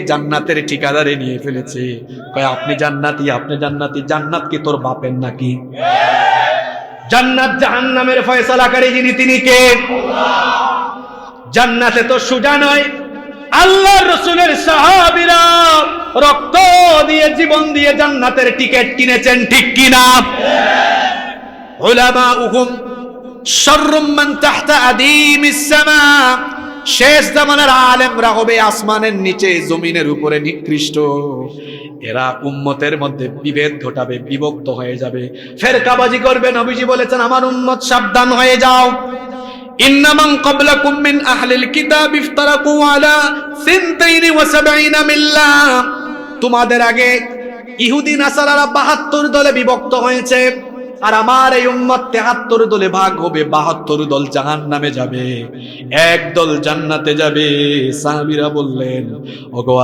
জান্নাতের ঠিকাদারে নিয়ে ফেলেছে। কয় আপনি জান্নাতি, আপনি জান্নাতি, জান্নাত কি তোর বাপের নাকি? জান্নাত জাহান্নামের ফয়সালাকারী যিনি, তিনি কে? জান্নাতে তো সোজা নয়। আল্লাহর রাসূলের সাহাবীরা রক্ত দিয়ে, জীবন দিয়ে জান্নাতের টিকিট কিনেছেন, ঠিক কিনা? উলামাউহুম শাররুম মান তাহতা আদিমিস সামা, শেষ জামানার আলেমরা হবে আসমানের নিচে, জমিনের উপরে নিকৃষ্ট। এরা উম্মতের মধ্যে বিভেদ ঘটাবে, বিভক্ত হয়ে যাবে, ফেরকাবাজি করবে। নবীজি বলেছেন, আমার উম্মত সাবধান হয়ে যাও। ইন্নামান ক্বাবলাকুম মিন আহলিল কিতাব ইফতারাকু আলা 72 মিল্লাহ, তোমাদের আগে ইহুদি নাসারারা 72 দলে বিভক্ত হয়েছে, আর আমার এই উম্মত 73 দলে ভাগ হবে। 72 দল জাহান্নামে যাবে, এক দল জান্নাতে যাবে। সাহাবীরা বললেন, ওগো